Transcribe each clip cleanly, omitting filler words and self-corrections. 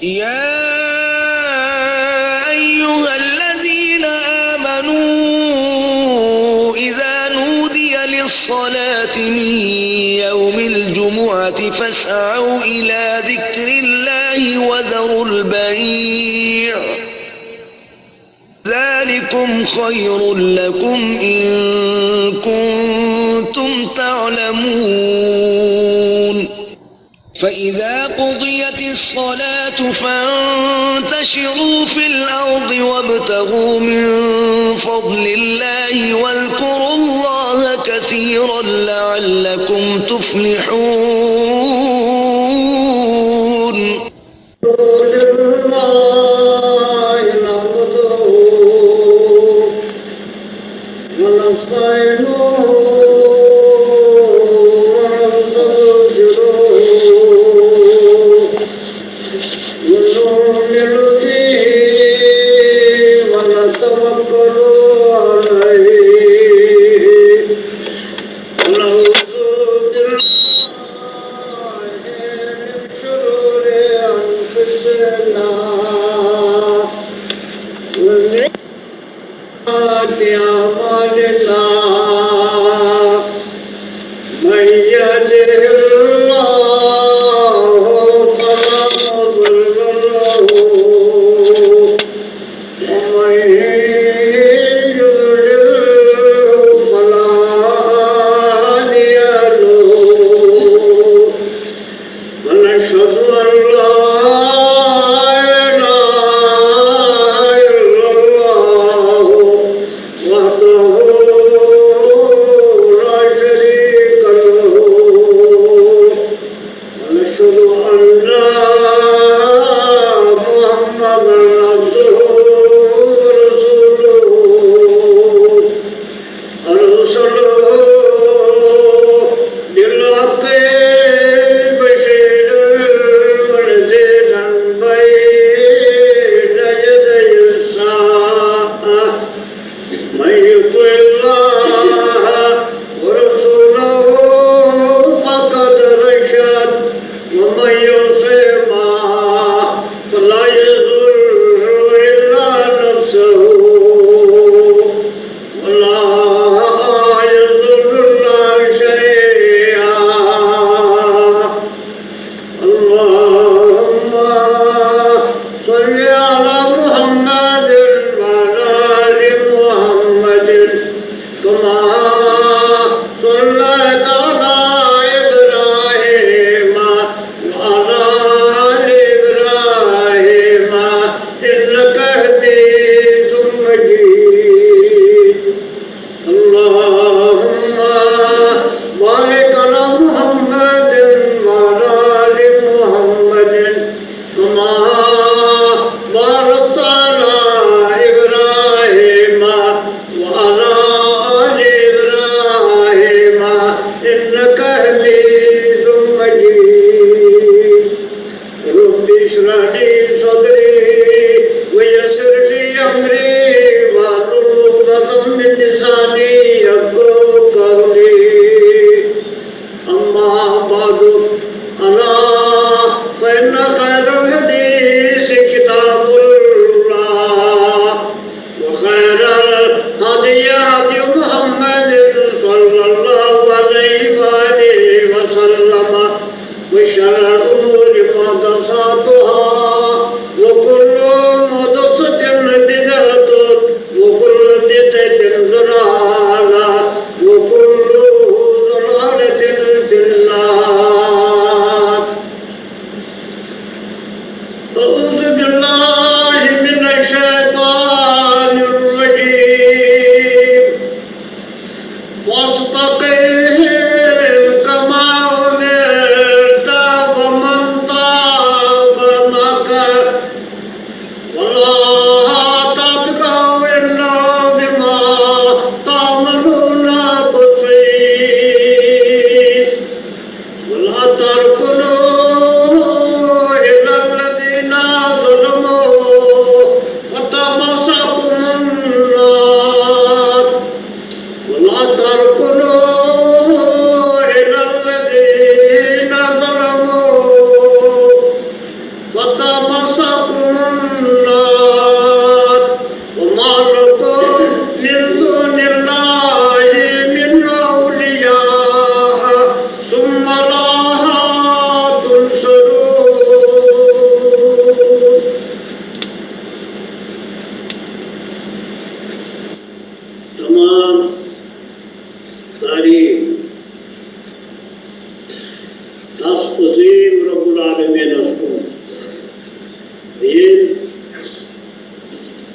يا أيها الذين آمنوا إذا نودي للصلاة من يوم الجمعة فاسعوا إلى ذكر الله وذروا البيع ذلكم خير لكم إن كنتم تعلمون فإذا قضيت الصلاة فانتشروا في الأرض وابتغوا من فضل الله واذكروا الله كثيرا لعلكم تفلحون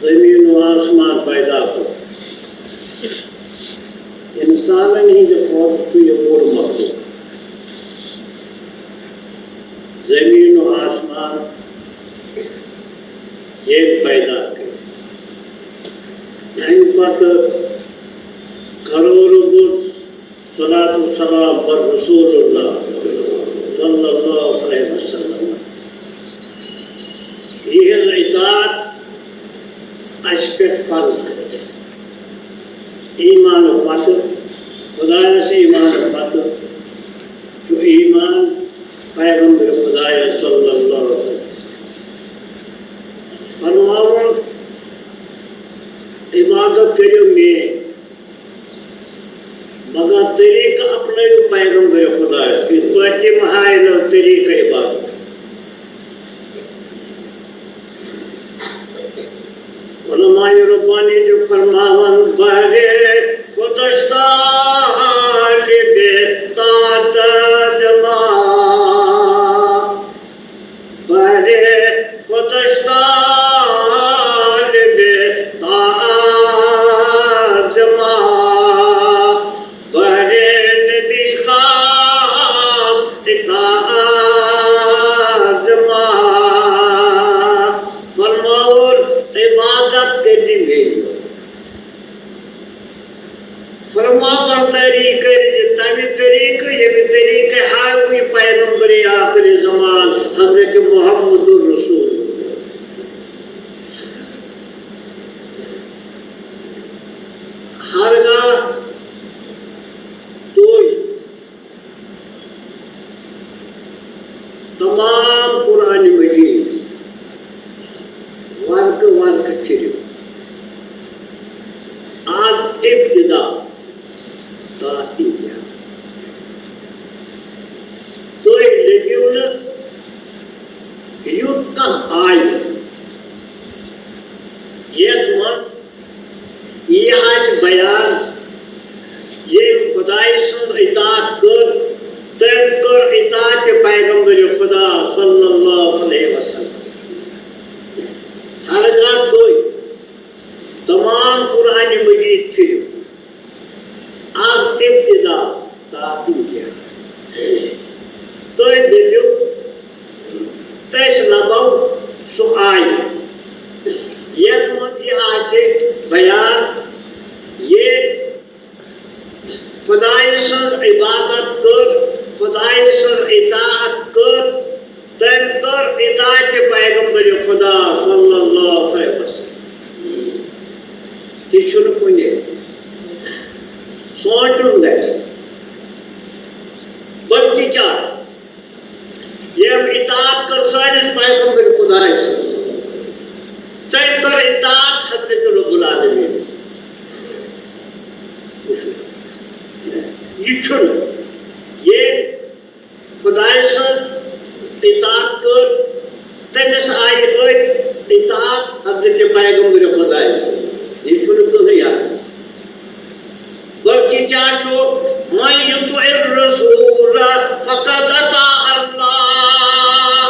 जमीन व आसमान पैदा को इंसान ही जो तो ये बोल मखलूक जमीन व आसमान एक पैदा कर करोड़ों सलातु सलाम पर रसूलुल्लाह सल्लल्लाहु अलैहि वसल्लम यह इताअत अशपेट फर्ज है ईमान पत खुदा से ईमान पत जो ईमान पैगंबर खुदा सल्लल्लाहु अलैहि वसल्लम फरमाओ इबादत करो में मगर तरीका अपने पैगंबर खुदा कि तो महान तरीका इबादत उलमाए रब्बानी जो फरमावन बहरे खुदस्तान बेतात जमा बहरे खुदस्तान बेतात जमा बहरे नबी खास इताअत जमा फरमाओ इबादत के दिन फरमा पर तरीके जितने तरीके ये भी तरीके हर कोई पैगंबर आखिरी ज़मान हज़रत मुहम्मदुर रसूल हर गा तो तमाम कुरान मजीद वर्क छिड़ो आज इब्तिदा तातीया तो लेकिन युद्ध आय ये आज बयान ये खुदाई सुन इताअत कर तंकर इताअत के पैगंबर खुदा सल्लल्लाहु अलैहि वसल्लम हर जात कोई तमाम कुरान मजीद थे आज इब्तिदा तातीया तो देखो तेज नबाव सुआई ये मुझे आज बयान ये खुदाई से इबादत कर खुदाई से इताअत कर तंकर इताअत के पैगंबर खुदा सल्लल्लाहु अलैहि वसल्लम किशुन पुण्य सोचुन गए बल्कि क्या ये इताअत कर सारे पैगंबर खुदा तंकर इताअत हज़रत रब्बुल आलमीन ये खुदा से इताअत कर तमिस आई इताअत हज़रत पैगंबर खुदा ये तो नहीं यार बल्कि क्या तो मैं युतिअ रसूल फक़द अता अल्लाह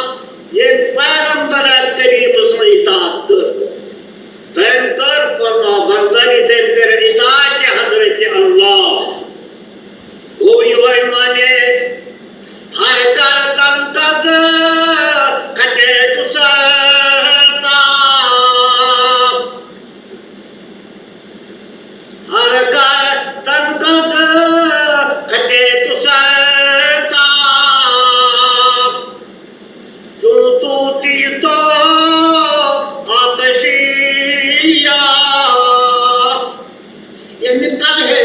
ये पैगंबर करीम से इताअत कर तंकर फरमा बंदगी देकर इताअत के हज़रत अल्लाह वो ये माने हर कर तंतज कटे तुसरता हर कर तंतज कटे तुसरता तू तो आतशिया ये निकल है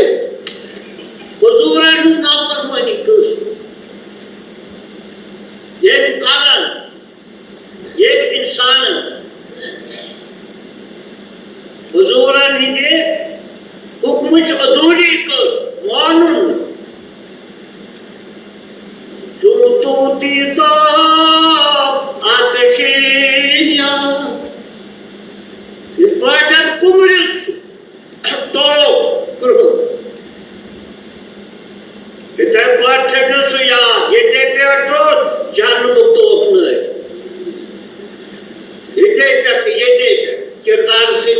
हुजूरन नाफरमानी कर एक कागल एक इंसान हुजूरन हिंदे हुक्म अधूरी कर मानून जो तीता आतशिया ये पाठक कुमरिल तो करो इतने पाठक सुया ये देखते हो जान मुक्त अपने ये देख किरदार से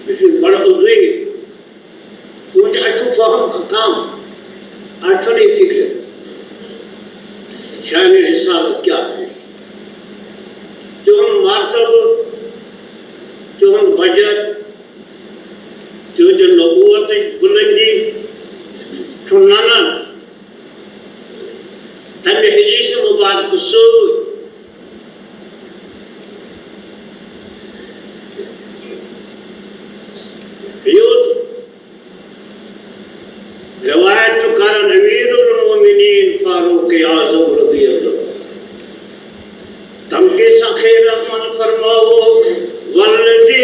बड़ा उद्री तुझे अच्छु फहम काम अच्छु नहीं फिक्र शायद हिसाब क्या है जो हम मार्तब जो हम बजट जो नबूवत बुलंदी सुनाना तन्ने हदीस मुबारक सूर रवायत कर अमीरुल मोमिनीन फारूक आज़म रज़ियल्लाहु तम के सखीर मन फरमाओ वल्लज़ी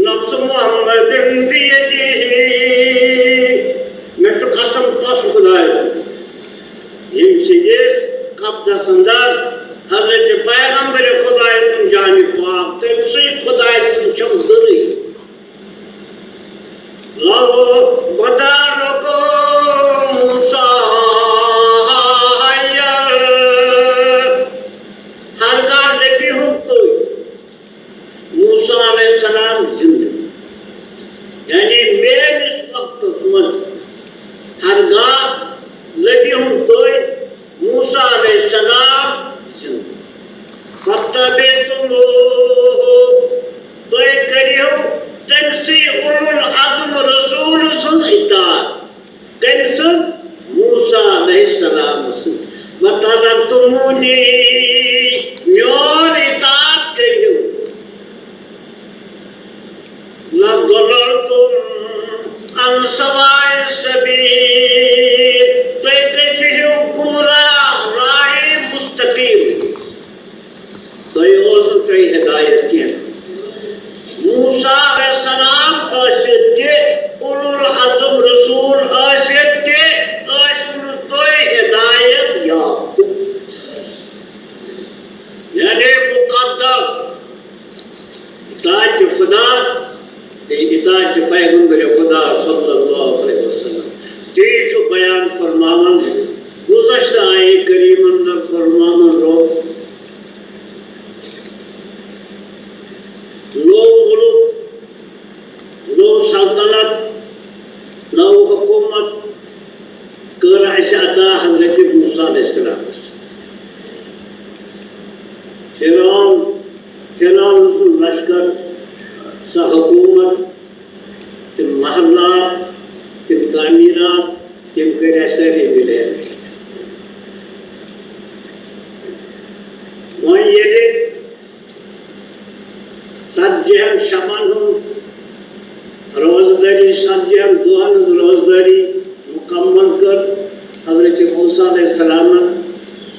नफ्स मुहम्मदिन बियदिही मैं तो कसम तस खुदाए जिनसे जिस कब्ज़ा संदार हज़रत पैगंबर खुदाए तुम जाने पाक तुमसे खुदाए तुम चमदरी लाओ बदारों को मूसा हर गार देखी हूँ तो मूसा अलैहिस्सलाम जिंदा यानी मैं इस वक्त तुम हर गार लगी हूँ तो मूसा अलैहिस्सलाम जिंदा फत्तबे तुम तो करी हो तनसी उलुल अज़्म रसूल सुनता तनसन मूसा अलैहिस्सलाम सुन बता तुमने म्योर इताअत करियो न गुलरतुम अन सवाए सबील तो कैसे हो गुमराह राह मुस्तकीम तो ये कई हिदायत की मूसा अलैहिस्सलाम आशिक़ उलुल अज़्म रसूल आशिक़ तो हिदायत याफ्त यानी मुक़द्दम इताअत खुदा इताअत पैगंबर खुदा सल्लल्लाहु अलैहि वसल्लम तीसरा बयान फरमावन गुज़श्ता आए करीम अंदर फरमावन रो लो सल्तनत लो हुकूमत कर अता हज़रत मूसा अलैहिस्सलाम फिरौन लश्कर सा हुकूमत तिम महल्ला तिम तामीरात तिम कर ऐसे ही मिले वहीं ये सज्जन शमन रोजदारी सज्जन दुहन रोजदारी मुकम्मल कर हज़रत मूसा अलैहिस्सलाम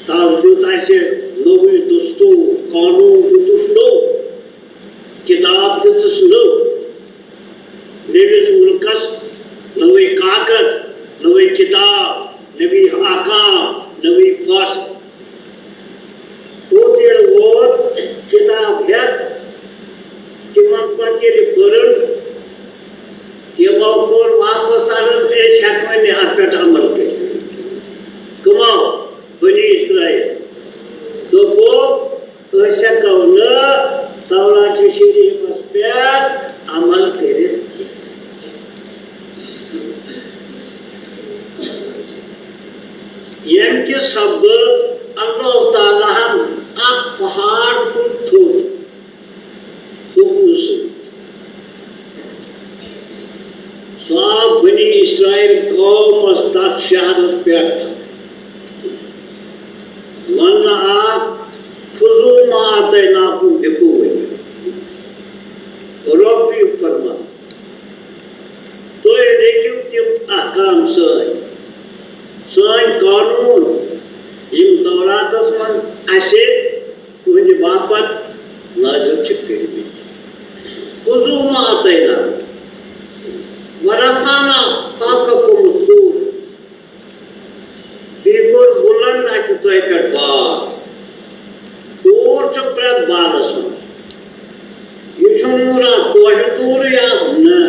तावजूद ऐसे नवी दस्तूर कानून दुस्तो किताब दुस्तो नवी मुल्कस नवी कागज नवी किताब नवी आकाम नवी फस तो वो किताब है किमान पाके बरन ये मौकोर वापस आने से शक्मन ने आफत अमल के कमाओ बनी इस्राएल तो वो ऐसा कौन तौरात शरीफ पर अमल करे यम के सब अल्लाह ताला हम आप पहाड़ को छोड़ साफ बनी इस्राएल कौम अस्ताद शहादत पे वरना आप खुजू माते नाकू देखो रब्बी फरमा तो ये देखियो कि अहकाम साइन कानून इन तौरातस मन ऐसे तुझे बापत नाज़िल चिपके खुजू माते ना वरफाना पाककुम तूर बिल्कुल बुलंद है तो एक बात तूर चुपचाप बालस ये शुन्नुरा तूर तूर या न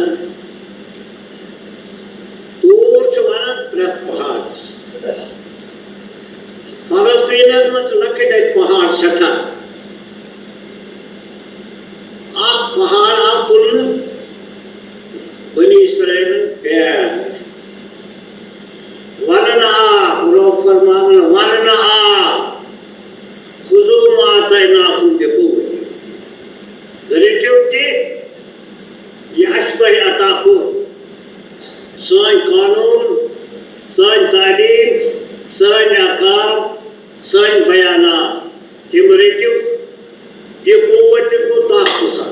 तूर चुमाना प्रत पहाड़ फलस्तीन में लगे एक पहाड़ सटा आप पहाड़ आप बुलंद यह अशबह अता को सान कानून सान तालीम सान अहकाम सान बयानात तिम रटिव ये कुव्वत को ताक़ुसा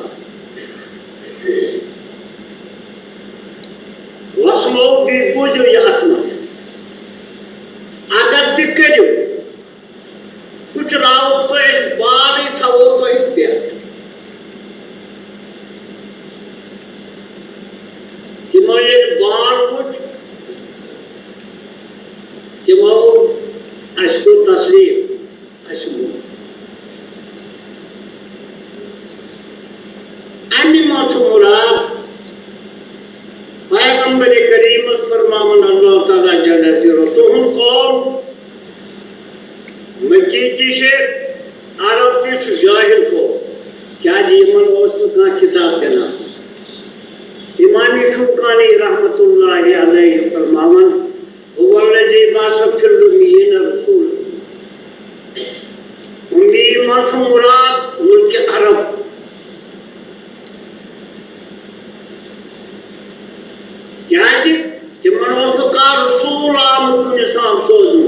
वसमो भी बोझो यह आत्मा अगर भी करो कुछ राव तो इस बार ही था वो तो इख्तियार कि मुझे बार कुछ कि वो अशको तस्लीम अशको अन्य मुराद पैगंबर करीम फरमावन अल्लाह ताला जल्ल जलालुहु तो हम कौम मकीती से अरब की जाहिर को क्या जीवन वस्तु का किताब देना इमाम शुकानी रहमतुल्लाहि अलैहि फरमावन वल्लज़ी बासफ़िल उम्मीयीन रसूल उम्मी मुराद मुल्क अरब क्या जी तिमन का रसूल आमुल निसाम सोजू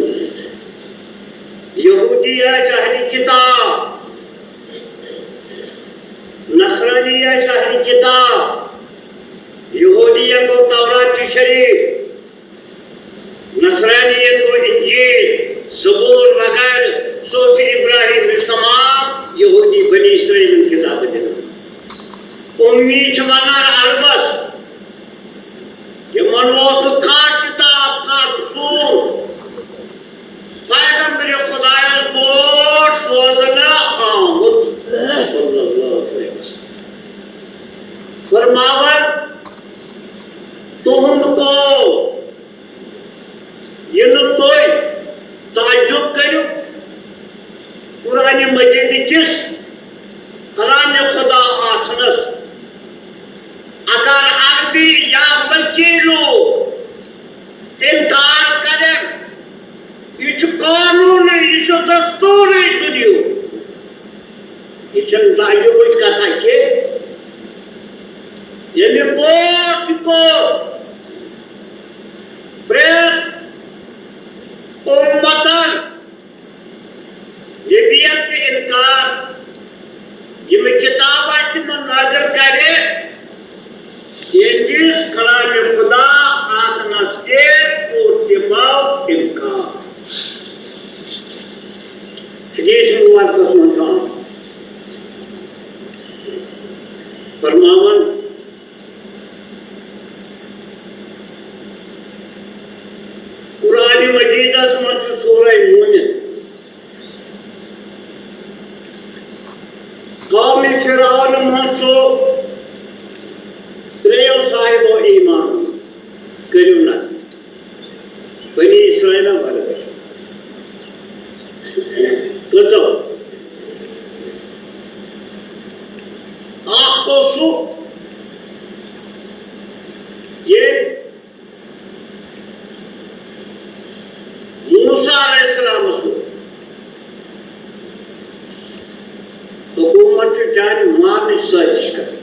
यहूदिया शहरी किताब नसरानिया शहरी किताब यहूदिया को तौरात शरीफ नसरानिया को इंजील ज़बूर वगैरह सूफ़ी इब्राहिम तमाम यहूदी बनी इसराइल किताब देना उम्मी वनान अलबस ये मनोस का किताब का रसूल पैगंबर खुदाया बोट सोजना आमुद सल्लल्लाहु अलैहि वसल्लम फरमावर तुमको ये न कोई ताज्जुब करो कुरान मजीद किस कलाम खुदा आसनस अगर अरबी या बल्कि लोग इनकार करें यह कानून यह दस्तूर दुनिया यह ताजुब कथा के ये बहुत को प्रेस उम्मतन लिबियत के इनकार ये में किताब नाज़िल करे ये जिस कलाम खुदा आसना से पूर्तिमाव इनकार हदीस मुबारक सुनता फरमावन कुरान मजीद में सूरह मोमिन कौम फिरौन मसो त्रेयो साहिब ईमान करियो ना बनी इस्राएल वाले तो आपको सु ये मूसा अलैहिस्सलाम को हुकूमत जान मारने साजिश कर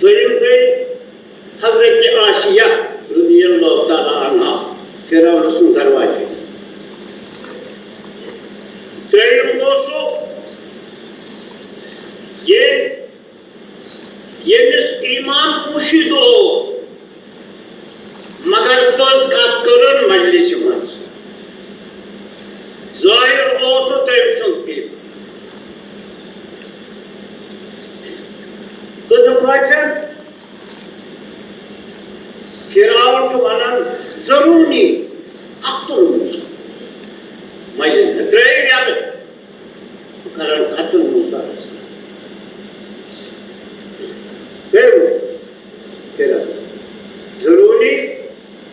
तो हजरत आसिया रज़ियल्लाहु ताला अन्हा फिरौन से दरवाजे त्रेयम दोस्तों ये ईमान खुशी दो मगर तो करण मजलिस मज जाहिर हो तो तय तो फिरौन वनान जरूरी अक्तुल मजलिस त्रेय याद करण खत्म होता जरूरी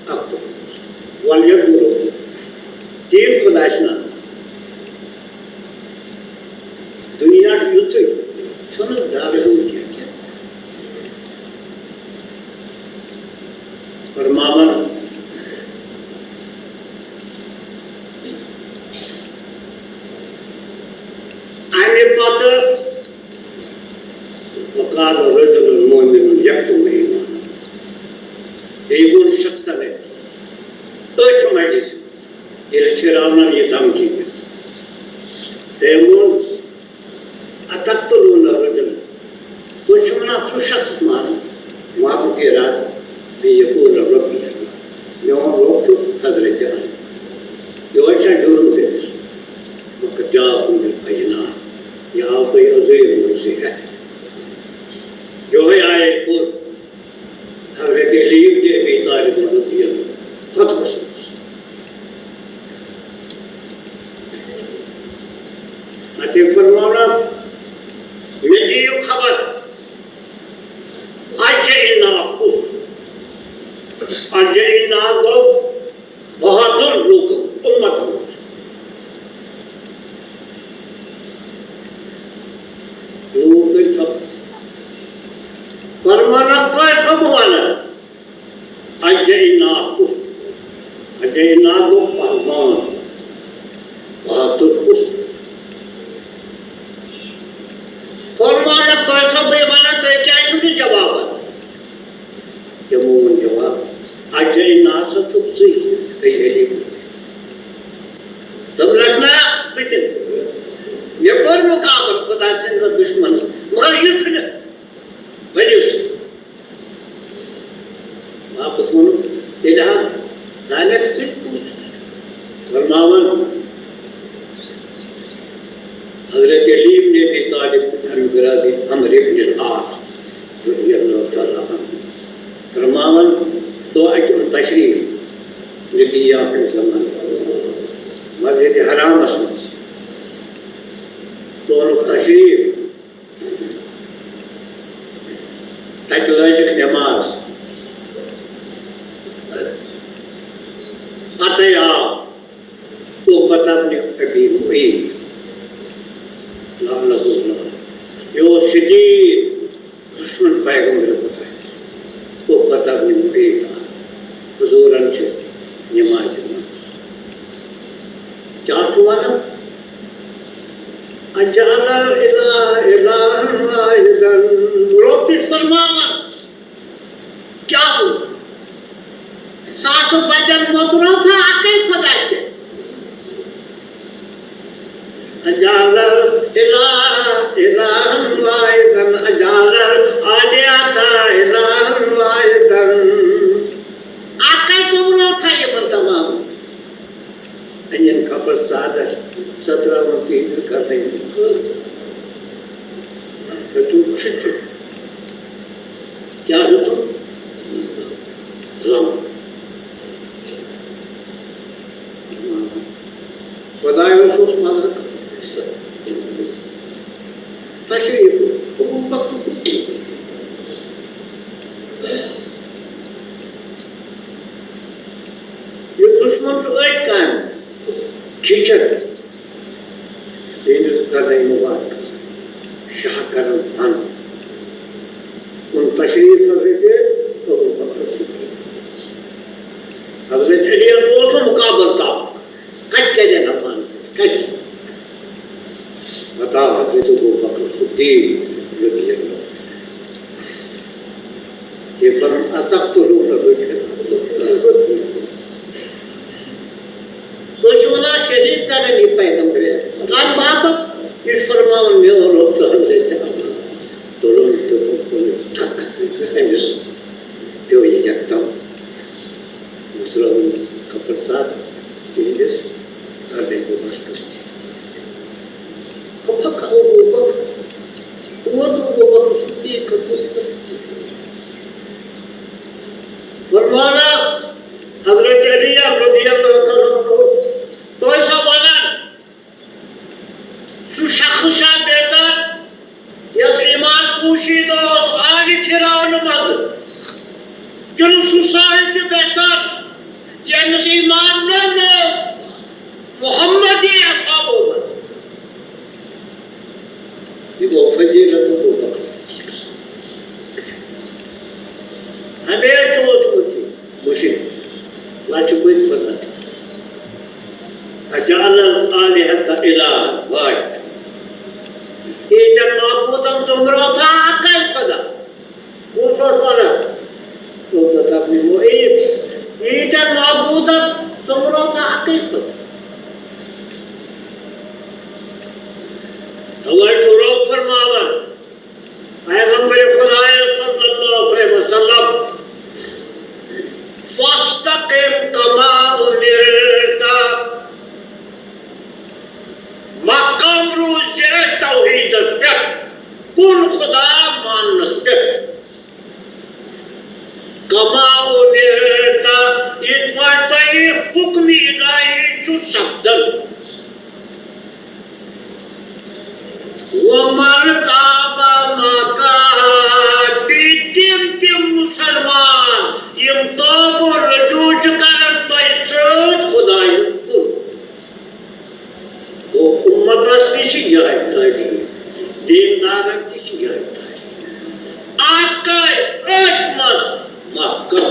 अक्तुल वालियत तीन खुदाशना दुनिया युद्ध समझदार क्या क्या फरमावन आने पर وقال رجل مؤمن يكتم إيمانه يقول شخص له أيش مجلس إلى شرانا يتامجي يقول أتقتلون الرجل وشمنا كل شخص ما بكيرات يقول ربي يوم وقت حضرت علي يوشا جرم بيس وقد جاءكم بالبينات يا أبي أزير مسيح يوهي آئے پور حضرت علیب کے ابی طالب رضی اللہ خط پسند اچھے فرمانا میری خبر اجئنا کو بہادر لوگ امت لوگ سب فرمانا کوئی کم والا اجئنا کو پہلوان بہادر کو فرمانا کوئی کم والا تو کیا ہے جواب ہے جواب اجئنا ستبصی ایلی تب رکھنا بچن یہ کوئی مقابل خدا سے دشمن مگر یہ تھا بجوس واپس منو تیرا دانت سے پوچھ فرماون حضرت علیب نے بھی طالب انفرادی عمر ابن العاص رضی اللہ تعالیٰ عنہ فرماون تو اجن تشریف نبی آخر زمان مسجد حرام اسمس تو تشریف تجلج نماز عطیا تو پتہ نے ابھی ہوئی لعنہ اللہ جو شدید دشمن پیغمبر ہوتا ہے تو پتہ نے ہوئی حضور انشاء نماز کیا سوالا اجعل الہ واحدا روتی فرماوا کیا ہو ساتھ بدن مبرو تھا آکے خدا کے اجعل الہ واحدا اجعل آلیاتا الہ واحدا آکے مبرو تھا یہ تمام انجن خبر سادہ 17 کی ہجرت کر رہے ہیں تو کیا ہے تو خدای رسول مدد تشریف یہ دشمن تو ایک کام کھیچت کرنے مبارک شاہ کرم خان ان تشریف کرتے تھے تو حضرت علی کو مقابل تھا کٹ کے دینا خان کٹ بتا حضرت ابو بکر صدیق رضی اللہ یہ فرم اتقتلون الرجل سوچونا شہید کا نہیں پیغمبر ہے کان بات اس فرمان میں اور لوگ تو حضرت تو لوگ تو ٹھک انجس جو یہ جگتا ہوں دوسرا کا پرساد انجس کرنے کو بس کرتے وہ صدیق کا فرمانا حضرت علی رضی اللہ عنہ تو ایسا بنا شخصا بہتر یس ایمان پوشید و آگی چھراؤن مد جن سوسائٹ بہتر جنس ایمان نو محمدی اصحاب ہوگا یہ وہ فضیلت ہوگا ہمیں سوچ ہوتی مشکل لاچو کوئی پتہ اجعل الآلهة إلها واحد तुमरो था आकाश पदा ऊपर वाला तो अपने वो एक मौजूद तुमरो था आकाश पदा हमारे तुरो फरमावन पैगंबर खुदा सल्लल्लाहु अलैहि वसल्लम फस्तक़िम कमा उमिरता मकाम रोज़े तौहीद पे कुल खुदा मानस पे कमा उमिरता इस बात पे हुक्मी गाई जो शब्दन वो मरताबा मका टीम मुसलमान यम तो रजूज करन तो खुदाई वो उम्मत किसी जायता है दीनदार किसी जायता है आपका अशमत मक्का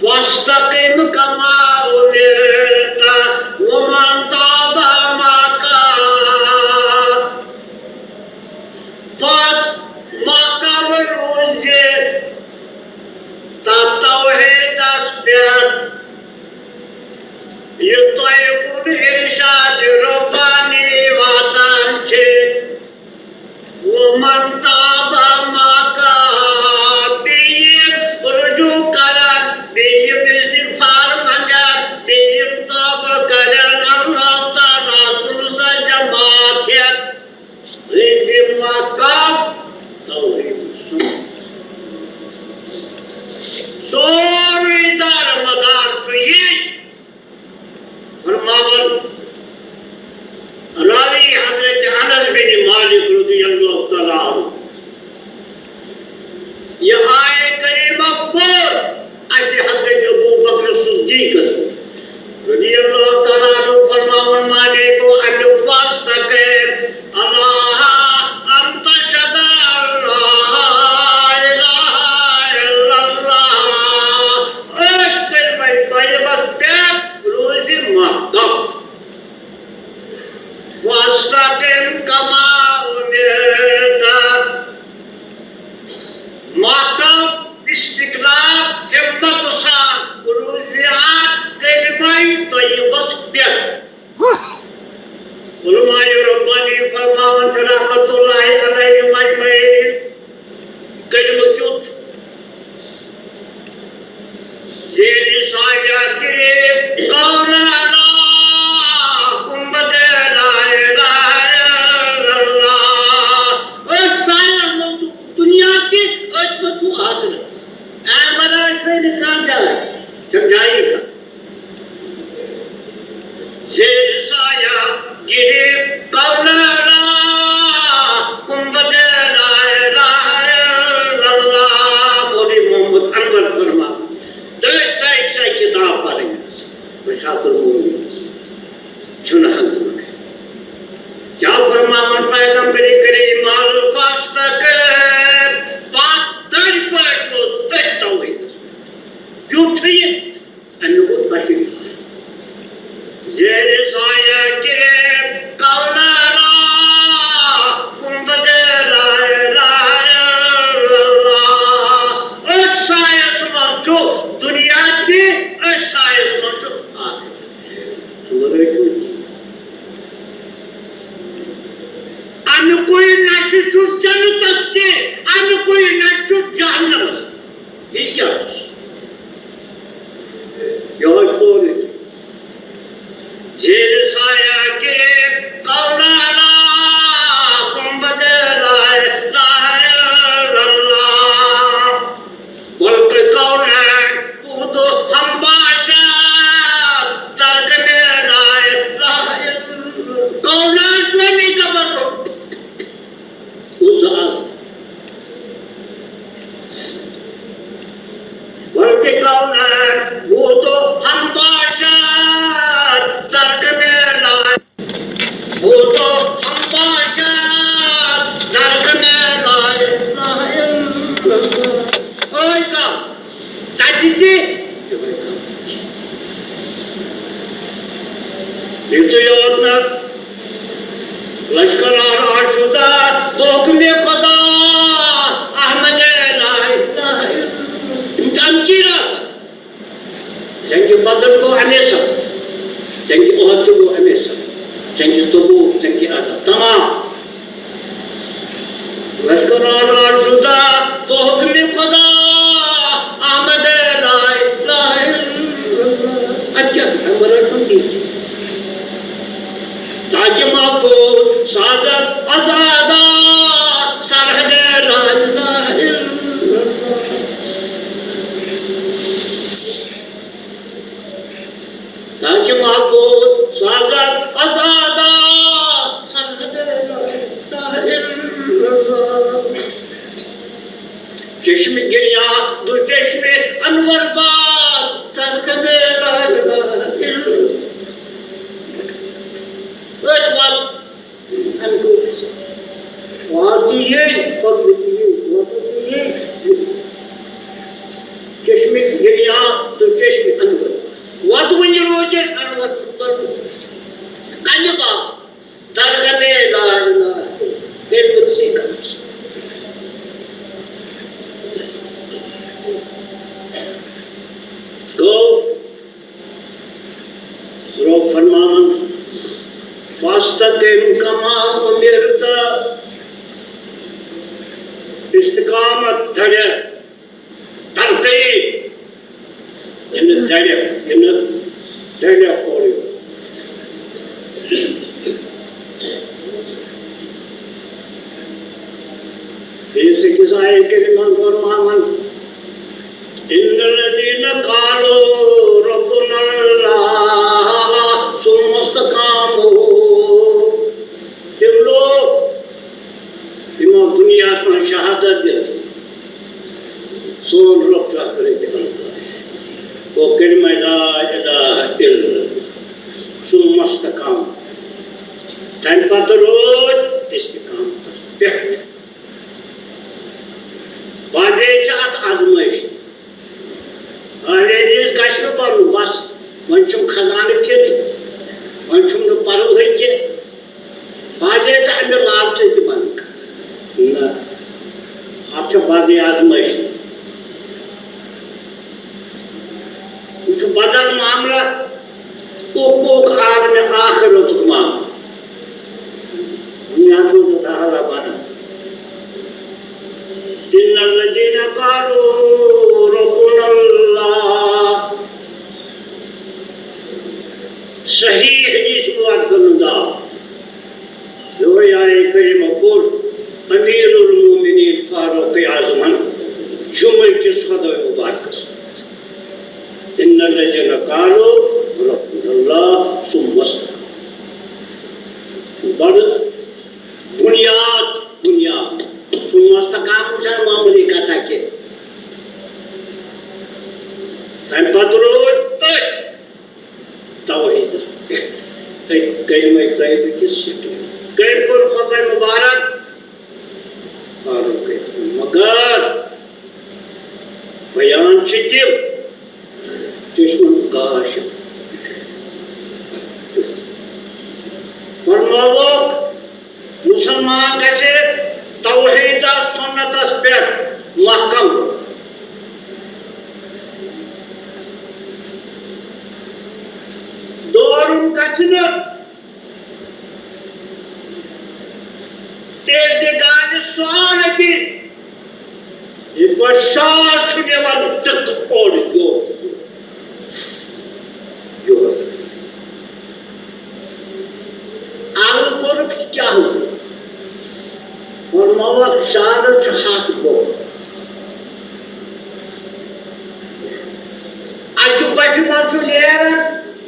वास्तकिम कमा उमिरता वमन ताबा मका फत मका रोजे तौहीद अस्बियत युतयकुन इरशाद रब्बानी वातान छे वमन ताबा मका बीम रुजू करन बीम इस्तिगफार मंगन बीम तौबा करन अल्लाह ताला सुरसा जमातियत बीम मका तौहीद सोरी दार मदार ये फरमावन रावी हजरत अनस बिन मालिक रज़ियल्लाहु तआला ये आए करीमा पर ऐसे हजरत अबू बकर सिद्दीक रज़ियल्लाहु तआला फरमावन माने को अल्लाह तके अल्लाह अंत शदा वास्तकिम कमा उमिरता मातम इस्तिक़लाल हिम्मत सान रुज़ियात कलिमाई तय्यबत प्यार उलमाए रब्बानी फरमावन रहमतुल्लाहि अलैहिम अजमईन कलिमतुत जेरी साया के कौना समझाइएगा जेर साया गिरे कौलाना कुंभद लाए मोदी मोहम्मद अनवर फरमा तो ऐसा किताब पढ़ेंगे बशातुल मोमिन चुनहत में क्या फरमावन पैगंबर करीम मालूम फास्तक पांच दर पर तो तौहीद क्यों चाहिए अनुकूल बशी जेर साया के कौलाना कुंभद लाए साया समझो दुनिया की साया समझो अनुकूल नशु चल सकते अनुकूल नशु जहन्नम क्या जेर साया के कौलाना कुंभद लाए मुल्क कौन है तो हम बादशाह तर्जमे लाए कौन स्वामी का बनो मुल्क कौन है वो तो हम बादशाह तर्जमे लाए वो तो हम बादशाह तर्जमे लाए होगा ताजी तो योत न लश्कर आशुदा तो हुक्म खुदा अहमद ला इलाहा इम्कान की रात जंग बदर को हमेशा जंग ओहद को हमेशा जंग तबूक जंग आदा तमाम लश्कर आशुदा तो हुक्म खुदा अहमद ला इलाहा अच्छा हमारा सुनती ताकि माको सादत आजादा सरहद ला इलाहा ताकि माको सादत आजादा सरहद ला इलाहा चश्मे गिरिया दो चश्मे अनवर बाग सरहद ला इलाहा चश्मे गिरिया तो चश्मे अनवर वत वंज रोज अनवर कन्या दरगदे ला इलाहा फिर कुर्सी का तो रो फरमान वास्तव कमा उमिरता इस्तिकामत धैर्य धरते इन धैर्य खोलो ऐसे किसाए के मन फरमान इन्नल्लज़ीना क़ालू रब्बुनल्लाह सुम्मा इस्तक़ामू तुम लोग इमाम दुनिया पर शहादत दे सोन रफ्ता करे वो कलिमा ला इलाहा इल्लल्लाह सुम्मा इस्तक़ामू तन पर रोज इस्तिकामत बाजे चाहत आजमाइश अरे कश्मीर पर बस वंशम खजाने के वंशम न परो है के बाजे का अंदर लाभ से बंद ना आपके बाजे आजमाइश कुछ बदल मामला को आग में आखिर तुकमा दुनिया को तो सहारा बना इन्नल्लज़ीना क़ालू रब्बुनल्लाह सही हदीस मुबारक नंदा जो यारे करीम अकबर अमीरुल मोमिनीन फारूक आज़म जुमे के सदा मुबारक इन्नल्लज़ीना क़ालू रब्बुनल्लाह सुम्मा बड़ बुनियाद सुमस्तकाम उधर मामूली कथा के तन पत्रोज तौहीद कई में कई किस कई पर खुदा मुबारक और मगर बयान चितिल दुश्मन काश फरमाओ मुसलमान कैसे तौहीद सुन्नत पे महकम दोरुन कचन तेज दिगान स्वान की ये बशात छुने वाली तक और जो आलू को क्या हो और मौत शादत हाथ को आज बच्ची मासू लेर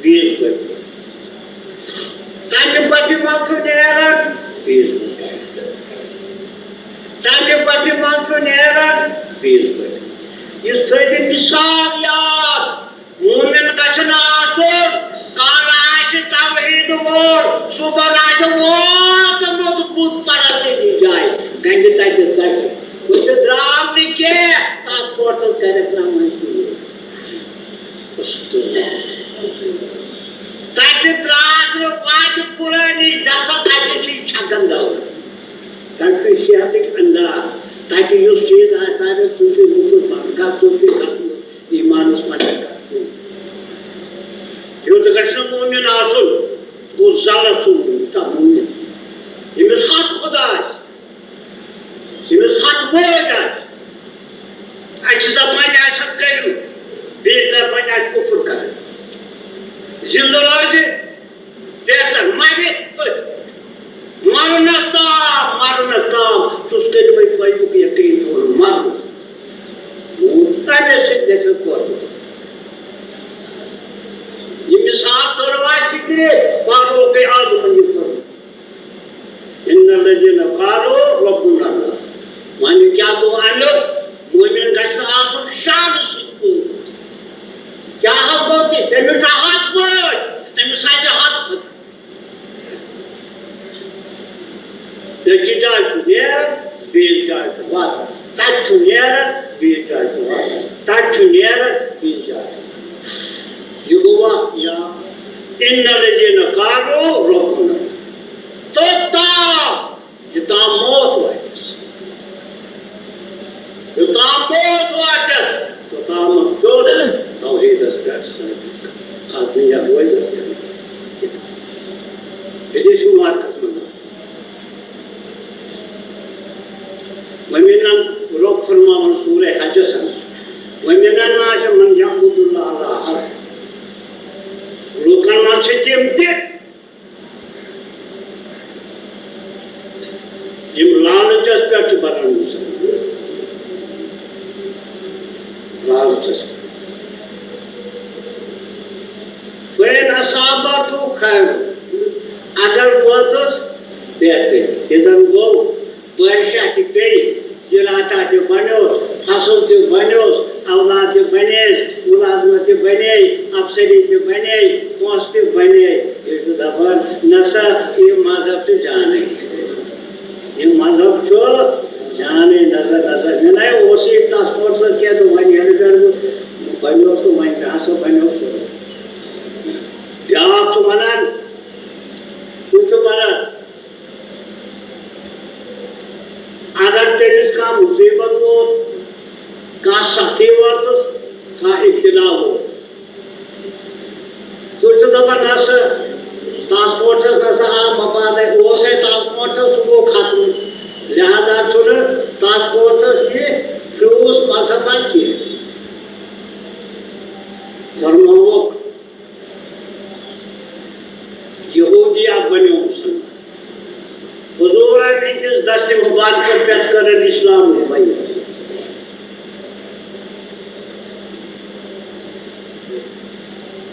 20 ताजे बच्ची मासू लेर 20 ताजे बच्ची मासू लेर 20 ये सही मिसाल यार मोमिन कचना आसुर काला आश तौहीद मोर सुबह आश मोर तो मजबूत परत दी जाए गंज तक तक उस राम ने के आप पोर्टल कार्यक्रम में ताकि त्रास सेहत अंदाज ताकि उस चीज आता है तुझे मुझे का तुझे ईमान उस्मान का जो तो कृष्ण मोमिन आसुल वो ज़ालतु ता मोमिन ये मिसाल खुदा ये मिसाल बोला अच्छा माने ऐसा करूं बेटा माने कुफर कर जिंदगी बेटा माने मारना तो उसके लिए कोई भी यकीन हो मारो मुद्दा से जैसे को ये मिसाल तोड़वा चित्रे पारो के आज बंद करो इन लजन कारो रब्बुना माने क्या तो आलो मोमिन का आप शान से क्या हम बोलते हैं मेरा हाथ बोल एम साइड हाथ Digital together, digital together. Touch together, digital together. Touch together, digital. You go up, yeah. Inna lejena karo rokuna. Tota, jita mot wais. Jita mot wais. Tota makjod. Tawhid asgas. Qadmiya wais. Ini semua kasmana. वमिनन रोक फरमावन सूरह हज सन वमिनन नाश मन यअबुदुल्लाह अला हर लोकन मान से तेमते यम लालचस पेट बरन लालचस वैन असाबतु खैर अगर वतस देते इधर वो वर्षा की पेरी जिलाता के बनो फसल के बनो औलाद के बने मुलाजमत के बने अफसरी के बने पोस्ट के बने ये तो दफर नशा ये मजहब से जाने ये मजहब जो जाने नशा नशा नहीं वो सी ट्रांसपोर्ट से क्या तो वही हर घर बनो तो वही कहाँ से बनो तो जवाब तो मना कुछ मना अगर तेरिस का मुसीबत हो का सख्ती वर्त का इब्तिला हो कुछ दफा नस ट्रांसपोर्ट नशा आम मपाद है वो से ट्रांसपोर्ट वो खत्म लिहाजा चुन ट्रांसपोर्ट ये क्रूज मसफा किए फरमाओ यहूदिया बने मुसलमान हुजूर ने जिस दस्ते मुबारक पेश कर इस्लाम में भाई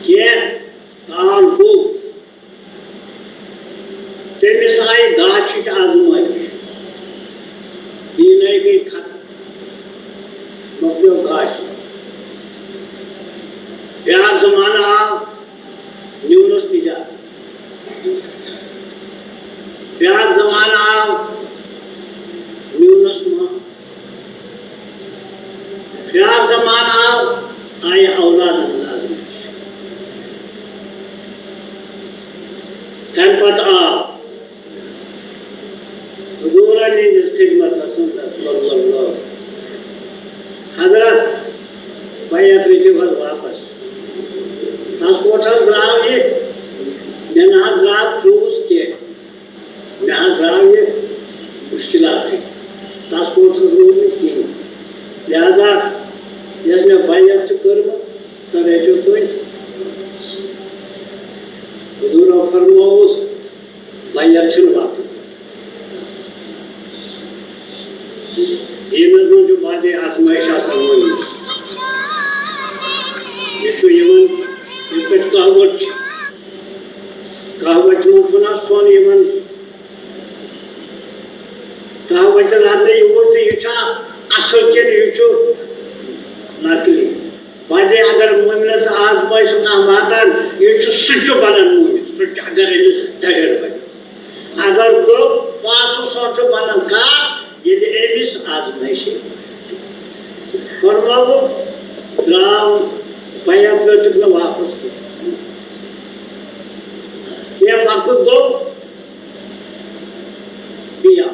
क्या कान को तेरे साए दाचित आजमाई दीने की खत मक्यो गाश प्यार जमाना न्यूनस तिजा प्यार जमाना न्यूनस मां प्यार जमाना आए औलाद तनपत आ हुजूर ने जिस खिदमत सल्लल्लाहु हजरत बैत रिजवल वापस ट्रांसपोर्टर ग्राम ये नहा ग्राम क्रूज के यहाँ ग्राम ये मुश्किलात है ट्रांसपोर्ट में की लिहाजा जिसने बैत कर्म करे जो कोई हुजूर फरमाओस बैत छुल वापस ये नजर जो बातें आजमाइशा करवाई इसको यमन इसका कहावत में पुनः कौन यमन कहावत लाते ये बोलते युचा असल के युचो नकली बातें अगर मुमिन से आजमाइश ना मातन युचो सुचो बनन मुमिन सुच अगर ये डगर बन अगर तो पासो सोचो बनन का ये एलिस आजमाइश फरमाओ ग्राम बैत में वापस ये वक्त दो दिया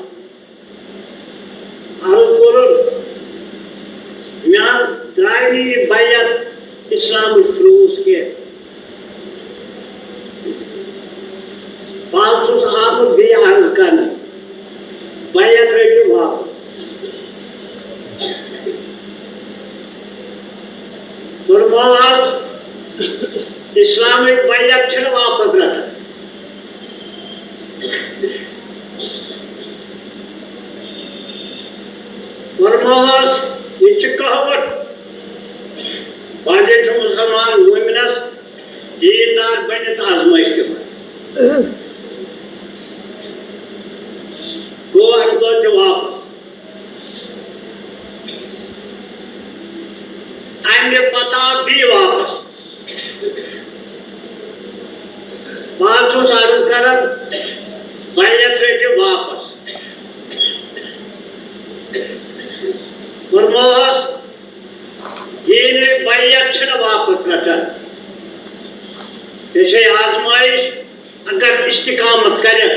अर्ज कर बैत रखियो वापस इस्लामिक बैत वापस रखा ये कहवत बाजे मुसलमान मोमिनस दीनदार बनित आजमाइश के बाद गो अनगो वापस अन्य पता भी वापस बात अर्ज कर बैत रखियो वापस ये बैत वापस रखन ये आजमाइश अगर इस्तिकामत करे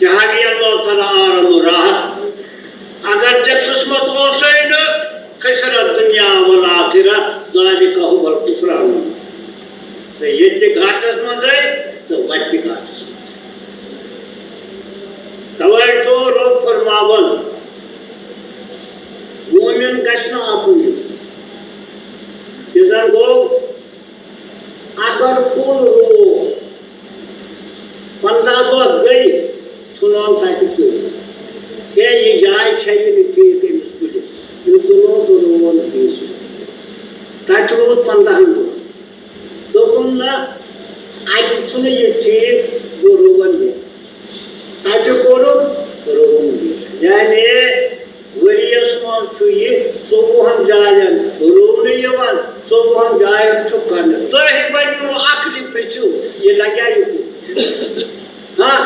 जहागी अल्लाह तआला आराम राहत अगर जब किस्मत हो सही न खसरत दुनिया वल आखिरत ज़ालिका हुवल खुसरान तो ये घाटस मंद तो वटी घाटस तवै तो रोग फरमावन मोमिन गश्ना आपुन इधर गो अगर कुल रो 15 दो गई सुनो ताकि के ये जाय चाहिए ठीक है मुझे ये सुनो तो रोवन दिस ताकि 15 दो तो कुन्ना आज सुने ये ठीक वो रोवन दे ताकि कोरो रोवन दे यानी वरियस में छुई तो हम जायन रोने यवन तो हम जायन छुकन तो ही बनो आखिरी पिछु ये लगा यू हां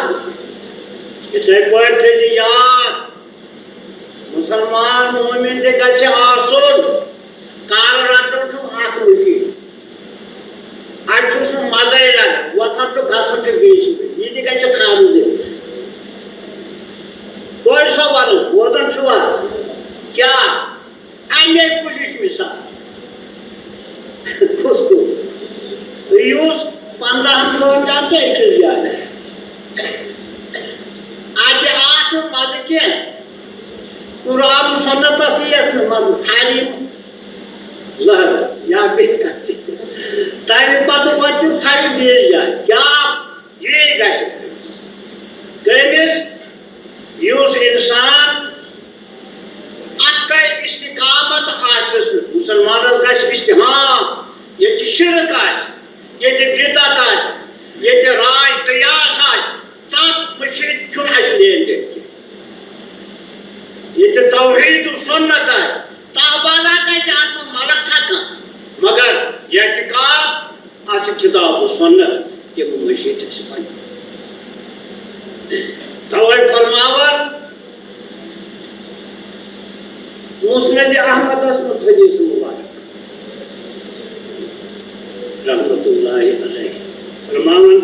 इसे कोई थे यार मुसलमान मोमिन जे कचे आसुन काल रातो तो आखुरी आज तो मजा इला वो तो घास के बीच ये जे कचे खारू दे कोई सवाल वदन सवाल क्या अन्य पुलिस मिसाल उसको यूज 15 लोग जाते हैं आज 8 मज के कुरान सुन्नत असलियत मज थाली लहर या बेकती ताकि पता बच्चे थाली दिए जाए क्या ये गैस यूस इंसान अक्का इस्तिकामत आशस मुसलमान का इस्तिहाम ये शिरक है ये बिदअत है ये राय कयास है सब मुशरिक क्यों लेंगे ये तौहीद सुन्नत है ताबाला का जात मलक था मगर ये इतिकाद आज किताब सुन्नत के मुशीद से बन तवै फरमावर मुस्नद अहमद हदीस मुबारक रहमतुल्लाहि अलैहि फरमावन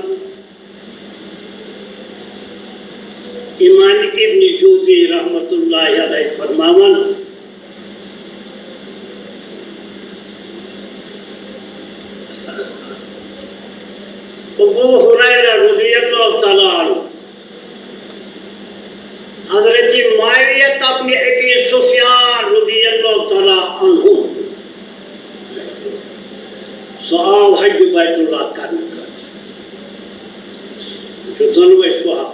इमाम इब्न जूज़ी रहमतुल्लाहि अलैहि फरमावन अबू हुरैरा रज़ियल्लाहु तआला अन्हु हज़रत मुआविया अपने अबी सुफियान रज़ियल्लाहु तआला अन्हु सवाल हज बैतुल्लाह करने का जो दोनों सवाल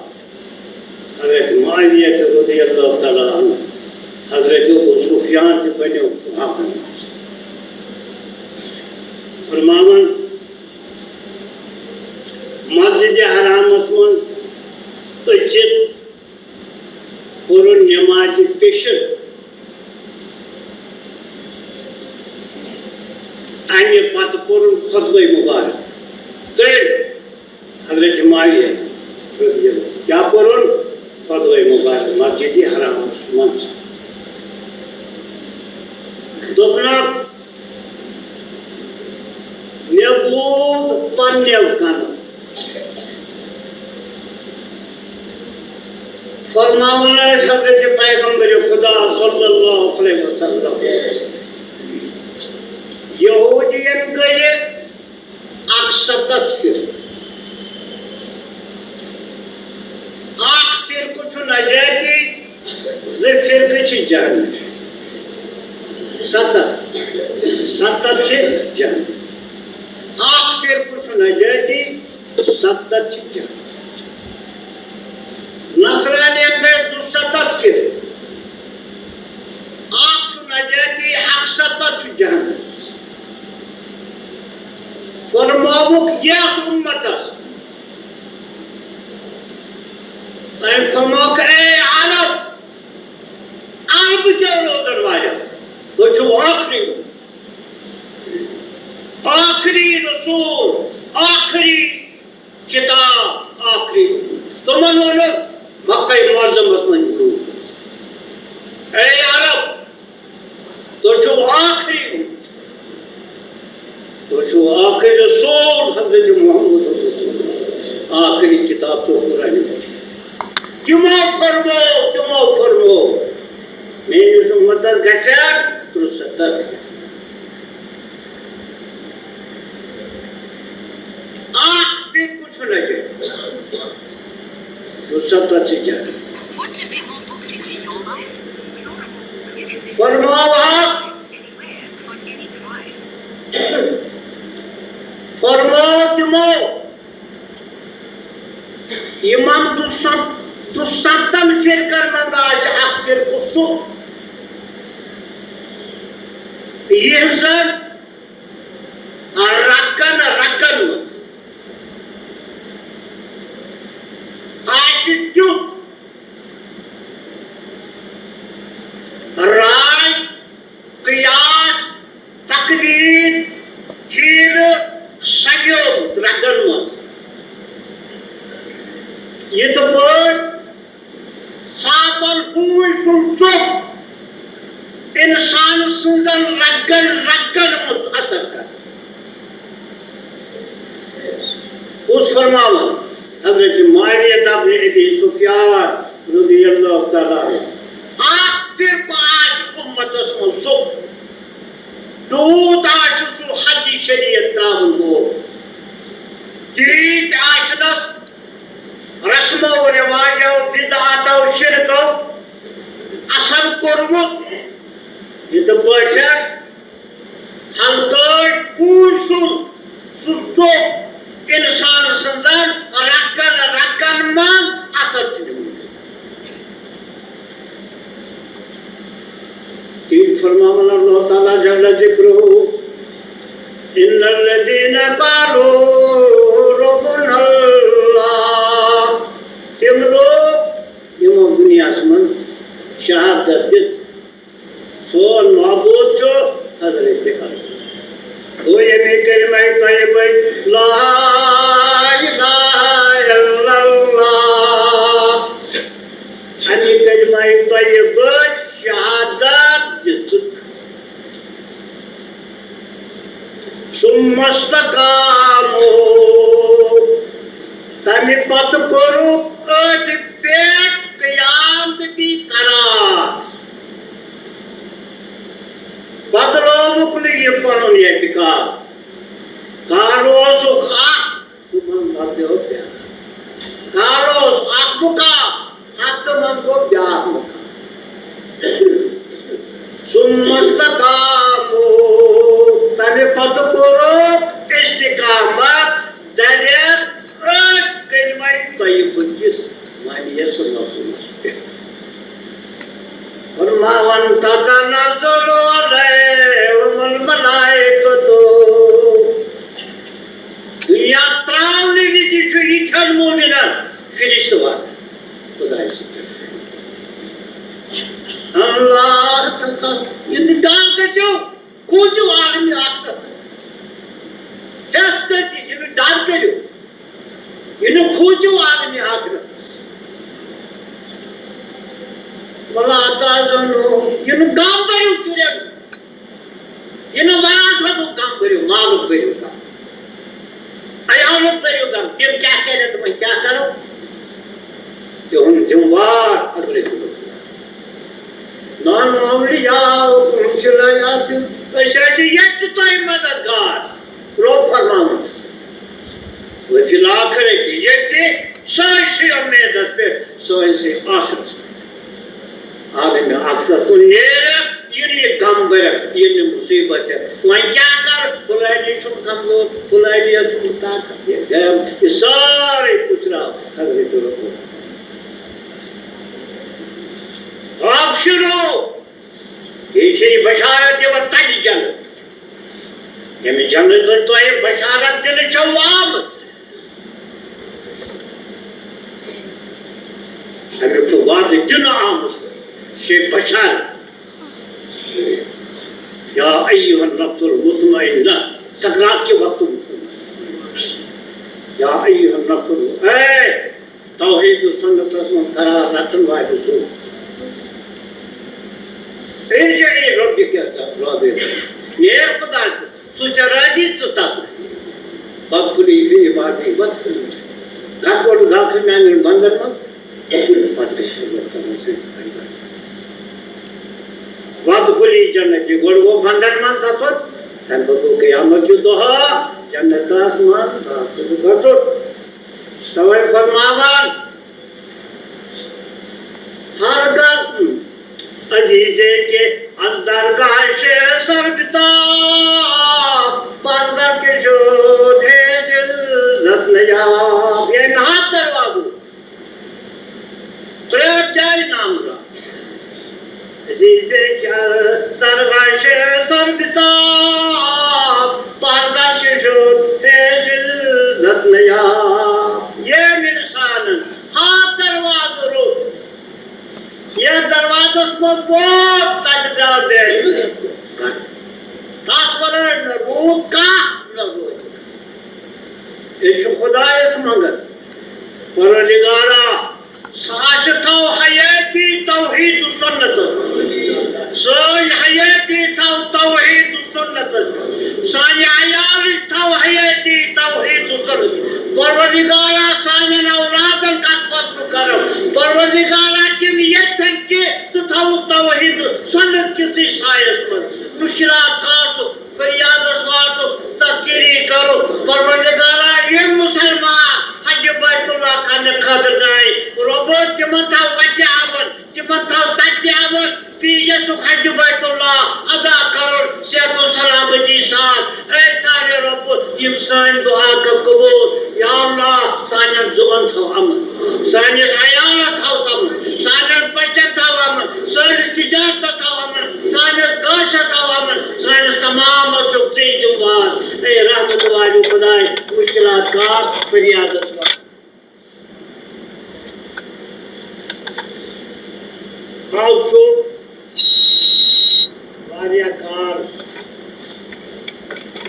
हज़रत मुआविया रज़ियल्लाहु तआला अन्हु हज़रत अबू सुफियान से बने वहाँ फरमावन मस्जिद हराम में उचित और नमाज पेश अन्य पत पुर खुतबे मुबारक तो हज़रत मुआविया क्या पुर खुतबे मुबारक मस्जिद हराम में दोपना नेबूद पन्नेव कान फरमावना हज़रत पैगंबर खुदा सल्लल्लाहु अलैहि वसल्लम यहूदियन गए अक्सतत जहन सतत से जहन आखिर कुछ न जैसी सतत से जहन नसरानी अंदर दुसतत के आप न जैसी अक्सतत जहन फरमावुक यह उम्मत फरमावुक ए अरब चलो दरवाजा तो जो आखिरी रसूल आखिरी किताब आखिरी तो मनोलो मक्का मुअज़्ज़मत मंजूर ए अरब तो जो आखिरी रसूल हज़रत मोहम्मद आखिरी किताब तो कुरान जुमा फरमो मेरी उम्मत गचा तो सतत आख फिर कुछ न जाए तो सतत से जाए फरमाओ आप फरमाओ जुमा इमाम दुसतम शिरकर मंदाज अक्सर कुसु यहसन रकन आशित्यु राय क़ियास तकदीर चीर संयोग रकन ये तो बोल साबल पूल सुल्चुक इंसान सुंदर रगन मुतअसर कर उस फरमावन हज़रत मुआविया बिन अबी सुफियान रज़ियल्लाहु तआला आखिर पांच उम्मत सुख दूत आशु हद शरीयत ताबन हो जीत आशनत रस्मो रिवाजो बिदअतो शिरको असर कोरमुत ये तो बशर हल्कोट पूर्सुम सुतो इंसान संदन रकन मान असर तीन फरमान अल्लाह ताला जल्ल जिक्रुहु इन्नल लज़ीना क़ालू रब्बुना अल्लाह तुम लोग यमो दुनिया समन शहादत दित सोन माबूद जो हज़रत वो ये भी कलमा तय्यब ला इलाहा इल्लल्लाह हनी कलमा तय्यब शहादत दित सुमस्तकामो तमी पत करो अज पेट क़यामत की करार बदलोमुक ये पढ़ो ये किताब कारोस खाक तुम मध्य हो गया कारोस आत्मका आत्मन को ब्याह मुका सुमस्तकामो तमी पत करो इस्तिकामत दरिया कलमा तय्यब जिस मानिए सुन्नत फरमावन ततनज़्ज़लु अलैहिमुल मलाइकतु दुनिया त्रावने की जिसको इच्छा मोमिना फिरिश्ता खुदा अल्लाह तका इंतजाम कर जो कुछ आदमी आता टेस्ट करती जिन्हें डाल के जो इन्हें खोजो आदमी आकर मला आता जनो इन्हें काम करो तेरे इन्हें मारा था तो काम करो मालूम करो काम अयालों करो काम तुम क्या कह रहे तुम क्या करो जो हम जुम्बार अगले को नान मामलिया उनसे याद ऐसे ये तो मददगार रो फरमाना वफी आखिरत ये सोए से उम्मीद पे सोए से आखिरत आगे अक्सर तो ये गम बर ये मुसीबत है वहीं क्या कर फुलानी तुम कमजोर फुलानी तुम ताकत ये सारे कुछ रहा अगले तो अब शुरू ये बशारत ये बताई जन्नत ये जन्नत तो ये बशारत दिल चौवाम अगर तो बात दिन आम से बशारत या अय्युहन नफ्सुल मुतमइन्ना सकरात के वक्त या अय्युहन नफ्सुल ए तौहीद सुन्नत रसूल करार रतन वाहिद इरजई रब्बिक रब्बे ये खुदा सुचराजी सुतस बकुली भी बाती बत गाकोल गाख में बंदर में बकुल पाते से वादकुली जन्नत गोड़ो बंधन मान तत्व तंबको क़यामत जो दोहा जन्नत आसमान तासु गतो सवे फरमावन हर गल अजीजे के अंदर गाशे सरगता पर्दा के जो थे दिल लत न जा ये ना दरवाजो तो चाय नाम का जिसे दरगाशे सरगता पर्दा के जो थे दिल लत न जा ये मिर्सान हाँ दरवाजो ये दरवाजा को बहुत तजदा दे तास्वरे नबूत का नबूत एक खुदा इस मंगल परदिगारा साशतो हयाती तौहीद सुन्नत सोय हयाती तौहीद सुन्नत साय आयार हयाती तौहीद सुन्नत परदिगारा सायन औलादन का फस्ल करो परदिगारा की नियत के तो तौहीद सुन्नत किसी शायद पर मुश्किलात खासो फरियाद असवातो तस्कीरी करो परवरदिगारा ये मुसलमान हज बैतुल्लाह खाने खातिर जाए रोबोट के मथा वजह आवन के मथा तज्जे आवन पीजे तो हज बैतुल्लाह अदा करो सेहत और सलामती साथ ऐ सारे रब इंसान दुआ का कबूल या अल्लाह सानन जुबान था अमन सानन हयात था अमन सानन बचत था अमन सानन तिजारत था अमन सानन गाश था अमन सानन तमाम और सुखी जुबान ऐ रहमत वाली खुदाए मुश्किलात का फरियाद असवा खाओ वारिया कार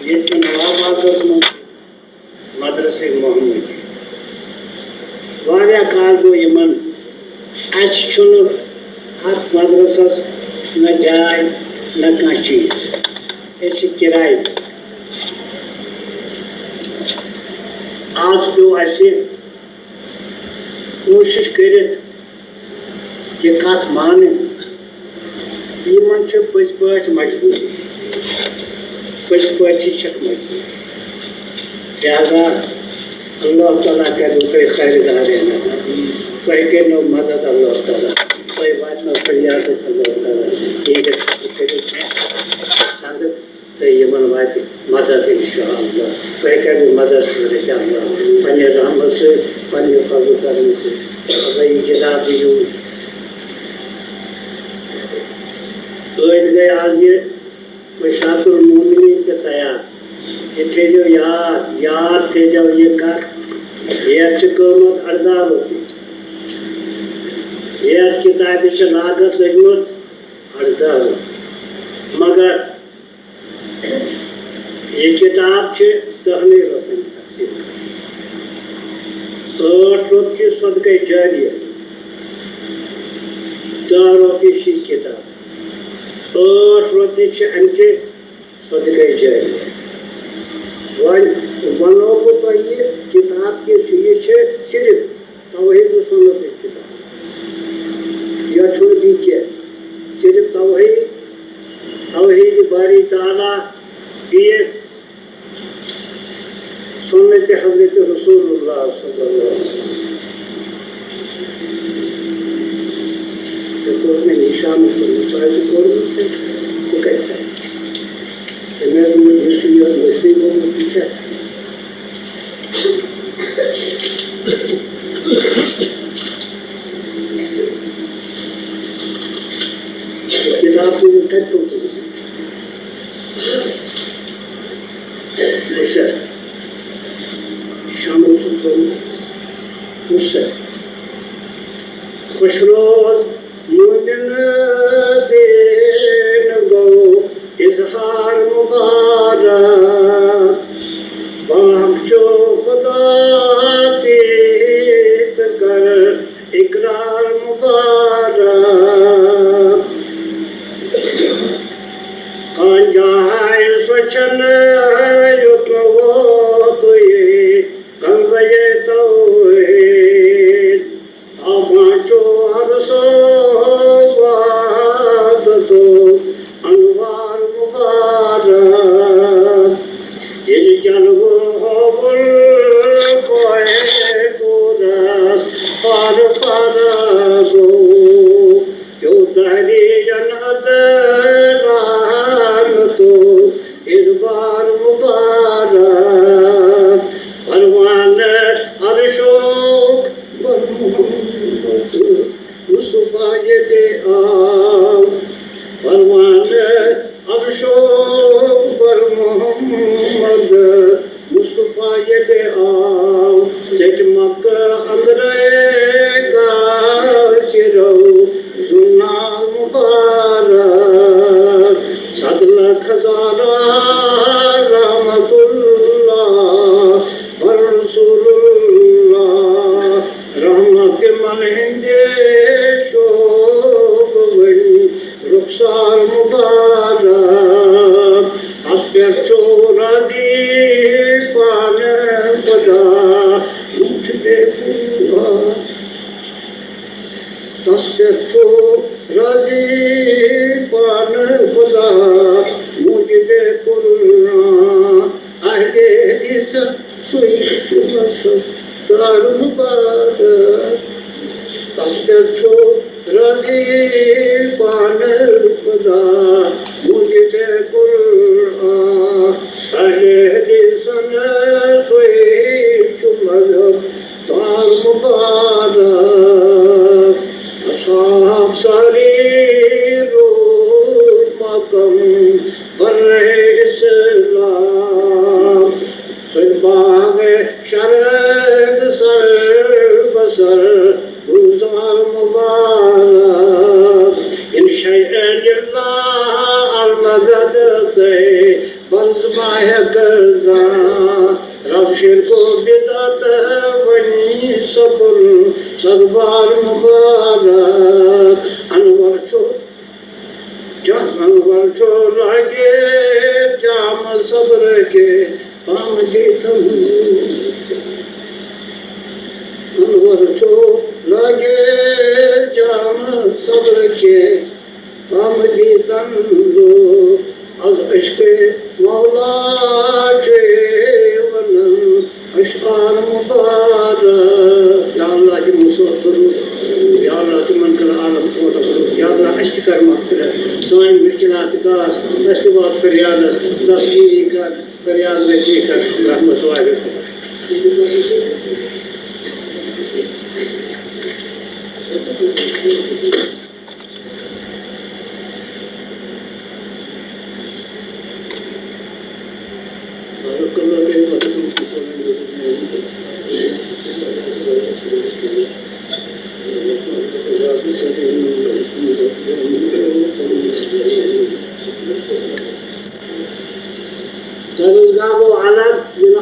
ये तो नवाबाद में मदरसे मोहम्मद वारिया कार को यमन आज चुनो हाथ मदरसा न जाए न का चीज ऐसी किराए आज तो ऐसे कोशिश करे कि कथ माने यमन पज पाट मजबूर पज पाटी मजबूर लिहाजा अल्लाह ताला करे कोई खैरदार है कोई के नो मदद अल्लाह ताला कोई बात न फरियाद अल्लाह ताला एक करे संग तो यमन बात मदद इंशाअल्लाह कोई के मदद करे इंशाअल्लाह पन्ने रहमत से पन्ने फजल करने से भाई किताब जो गए आज ये बशातुल मोमिनीन के तैयार ये थे जो याद थे जो ये कर ये अच्छी कौमत हरदार होती ये अच्छी किताब से लागत लगमत हरदार होती मगर ये किताब से सहने होते रोट की सदक़े जारिया 4 रोटी शी किताब 8 रोटी अंचे सदक़े जारिया वनो को तो ये किताब के चाहिए सिर्फ तौहीद सुन्नत की किताब या छोड़ दीजिए सिर्फ तौहीद बारी ताला ये सुन्नत हज़रत रसूलुल्लाह सल्लल्लाहु अलैहि वसल्लम में निशान को कहता है कि मैं तुम्हें दूसरी और दूसरी को पूछा किताब को उठा तो मुझसे शामिल मुझसे खुशरोज मुझन देन गो इजहार मुबारक बख्शो खुदा तेज कर इकरार मुबारक अंजाय स्वचन युतो तुये कंगये तोए आमाचो हरसो वाद तो अनुवार मुबारक ये जलवो होबुल कोए पूरा पार पार गो जो दहरी जन्नत तो इस बार मुबारक परवान अरशोक मुस्तफा ये दे परवान अरशोक पर मोहम्मद मुस्तफा ये दे जजमक अंदरेगा चिरो सुना मुबारक सदला खजाना रहमतुल्लाह व रसूलुल्लाह रहमत मनहिंदे शोक वही रुखसार मुबारक अस्कर चोरा दी पान बदा उठ दे अस्कर चोरा दी पान खुदा मुझे कुलना आगे इस सुई मुबारक अस्कर चोरा दी पान खुदा मुझे कुलना आगे इस सुई मुबारक असाब सारी मकम बर्रे इस्लाम फिरबाग शरद सर बसर गुलजार मुबारक इन शैअ अलमदद से बंज़माह करजा रबशिर को बिदत वनी सकुल सदबार मुबारक अनवर छो लागे जाम सब्र के पाम जीतम अनवर छो लागे जाम सब्र के पाम जीतम दो अज इश्क़े मौला के वनम अशकार मुबारक या अल्लाह की मुसफ़र या अल्लाह तुमन कर आलम को या अल्लाह अश्कर मग़फ़िरत सोइन मुश्किलात का नस्बत फरियाद तस्दीक कर फरियाद में कर रहमत वाले वो हालात जिन